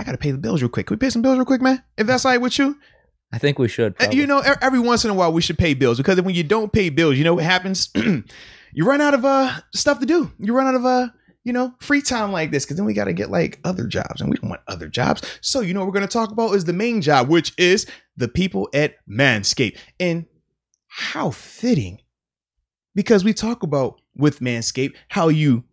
I got to pay the bills real quick. Can we pay some bills real quick, man? If that's all right with you? I think we should. Probably. You know, every once in a while we should pay bills, because when you don't pay bills, you know what happens? You run out of stuff to do. You run out of free time like this, because then we got to get like other jobs, and we don't want other jobs. So you know what we're going to talk about is the main job, which is the people at Manscaped. And how fitting, because we talk about with Manscaped how you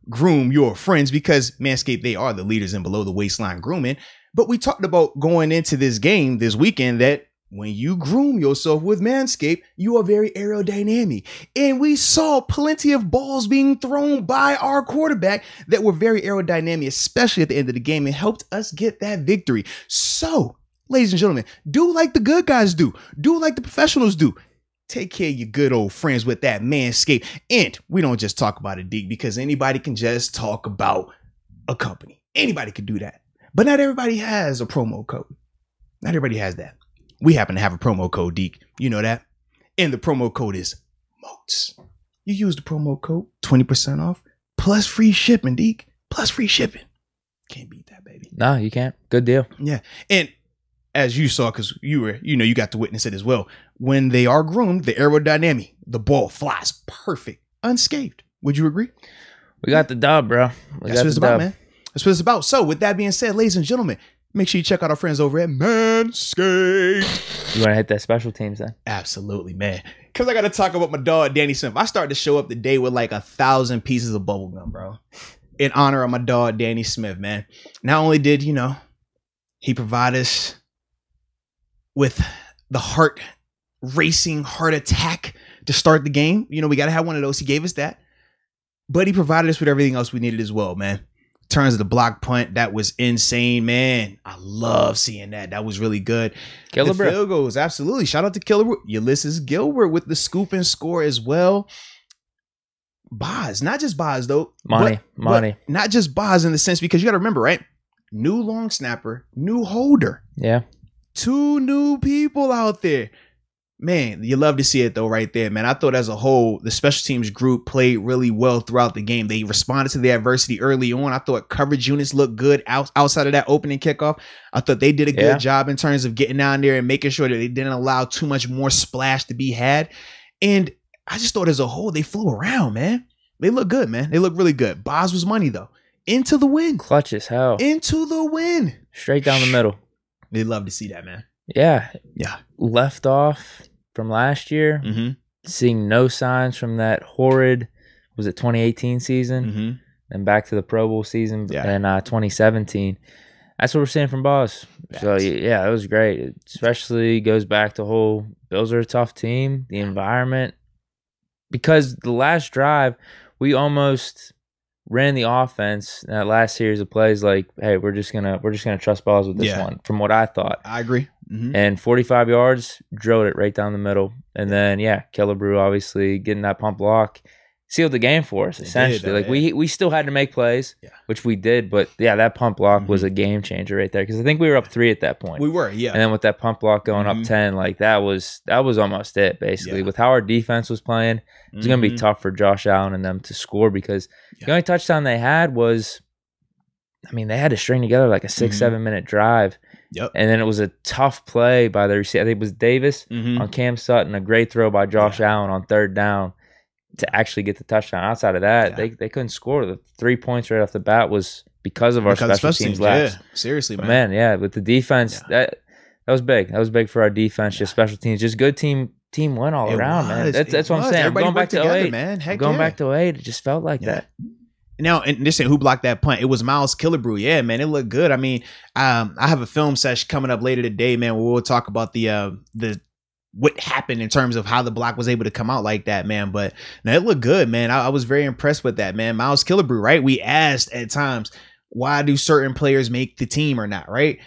groom your friends, because Manscaped, they are the leaders in below the waistline grooming. But we talked about going into this game this weekend that when you groom yourself with Manscaped, you are very aerodynamic. And we saw plenty of balls being thrown by our quarterback that were very aerodynamic, especially at the end of the game, and helped us get that victory. So, ladies and gentlemen, do like the good guys do. Do like the professionals do. Take care of your good old friends with that Manscaped. And we don't just talk about it, Deke, because anybody can just talk about a company. Anybody can do that. But not everybody has a promo code. Not everybody has that. We happen to have a promo code, Deke. You know that? And the promo code is MOATS. You use the promo code, 20% off, plus free shipping, Deke. Plus free shipping. Can't beat that, baby. No, you can't. Good deal. Yeah. And as you saw, because you got to witness it as well, when they are groomed, the aerodynamic, the ball flies perfect, unscathed. Would you agree? We got the dub, bro. That's what it's about, man. That's what it's about. So with that being said, ladies and gentlemen, make sure you check out our friends over at Manscaped. You want to hit that special teams then? Absolutely, man. Because I got to talk about my dog, Danny Smith. I started to show up the day with like 1,000 pieces of bubble gum, bro, in honor of my dog, Danny Smith, man. Not only did, he provide us with the heart attack to start the game. We got to have one of those. He gave us that. But he provided us with everything else we needed as well, man. In terms of the block punt, that was insane, man. I love seeing that. That was really good. The field goals, absolutely. Shout out to Killer Ulysses Gilbert with the scoop and score as well. Boz, not just Boz though. Money. Not just Boz in the sense, because you got to remember, right? New long snapper, new holder. Yeah. 2 new people out there. Man, you love to see it though, right there, man. I thought as a whole, the special teams group played really well throughout the game. They responded to the adversity early on. I thought coverage units looked good outside of that opening kickoff. I thought they did a good job in terms of getting down there and making sure that they didn't allow too much more splash to be had. And I just thought as a whole, they flew around, man. They look good, man. They look really good. Boz was money though. Into the win. Clutch as hell. Into the win. Straight down the middle. They love to see that, man. Yeah. Yeah. Left off from last year, seeing no signs from that horrid, was it 2018 season, and back to the Pro Bowl season in 2017. That's what we're seeing from Boz. So, yeah, it was great. It especially goes back to whole Bills are a tough team, the environment. Because the last drive, we almost ran the offense in that last series of plays like, hey, we're just gonna trust Boz with this one, from what I thought. I agree. And 45 yards, drilled it right down the middle. And then, Killebrew obviously getting that pump block sealed the game for us, essentially. We still had to make plays, which we did. But, that pump block was a game changer right there, because I think we were up 3 at that point. We were, yeah. And then with that pump block going up 10, that was almost it, basically. With how our defense was playing, it was going to be tough for Josh Allen and them to score, because the only touchdown they had was, they had to string together like a 6-7 minute drive. Yep. And then it was a tough play by the receiver. I think it was Davis on Cam Sutton, a great throw by Josh Allen on 3rd down to actually get the touchdown. Outside of that, they couldn't score. The 3 points right off the bat was because of our special teams lapse. Yeah, seriously, man. But man, with the defense, that was big. That was big for our defense, just special teams. Just good team win all around, man. That's what I'm saying. Everybody I'm going back to 08. Man. Heck going back to 08. It just felt like that. Now, and this ain't who blocked that punt. It was Miles Killebrew. Yeah, man, it looked good. I have a film session coming up later today, man, where we'll talk about the what happened in terms of how the block was able to come out like that, man. But no, it looked good, man. I was very impressed with that, man. Miles Killebrew, right? We asked at times, why do certain players make the team or not, right?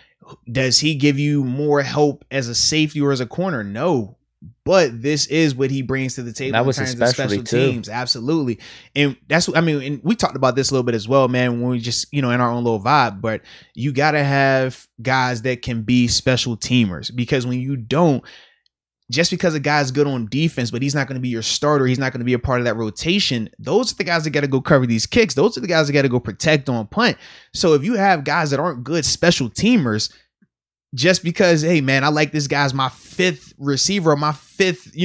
Does he give you more help as a safety or as a corner? No. But this is what he brings to the table. That was in terms of special teams. Absolutely. And that's what and we talked about this a little bit as well, man, when we just, in our own little vibe. But you got to have guys that can be special teamers, because when you don't, just because a guy's good on defense, but he's not going to be your starter, he's not going to be a part of that rotation, those are the guys that got to go cover these kicks. Those are the guys that got to go protect on punt. So if you have guys that aren't good special teamers, just because, hey, man, I like this guy's my fifth receiver or my fifth,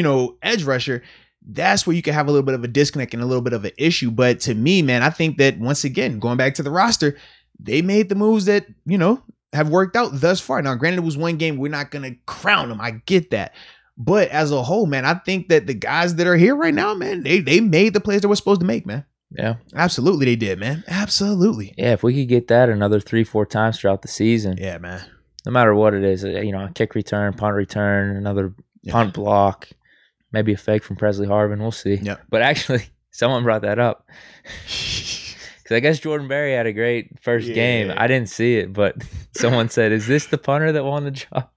edge rusher, that's where you can have a little bit of a disconnect and a little bit of an issue. But to me, man, I think that once again, going back to the roster, they made the moves that, have worked out thus far. Now, granted, it was one game. We're not going to crown them. I get that. But as a whole, man, I think that the guys that are here right now, man, they made the plays they were supposed to make, man. Yeah. Absolutely they did, man. Absolutely. Yeah, if we could get that another 3-4 times throughout the season. Yeah, man. No matter what it is, a kick return, punt return, another punt block, maybe a fake from Presley Harvin. We'll see. Yep. But actually, someone brought that up. Because I guess Jordan Berry had a great first game. I didn't see it, but someone said, is this the punter that won the job?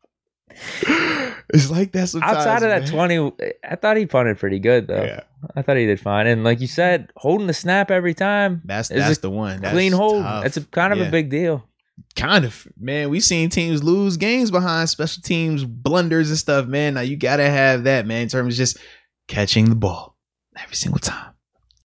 It's like that sometimes. Outside of that 20, I thought he punted pretty good, though. Yeah. I thought he did fine. And like you said, holding the snap every time. That's the one. That's clean hold. tough. That's kind of a big deal. Kind of, man. We've seen teams lose games behind special teams blunders and stuff, man. Now you gotta have that, man, in terms of just catching the ball every single time.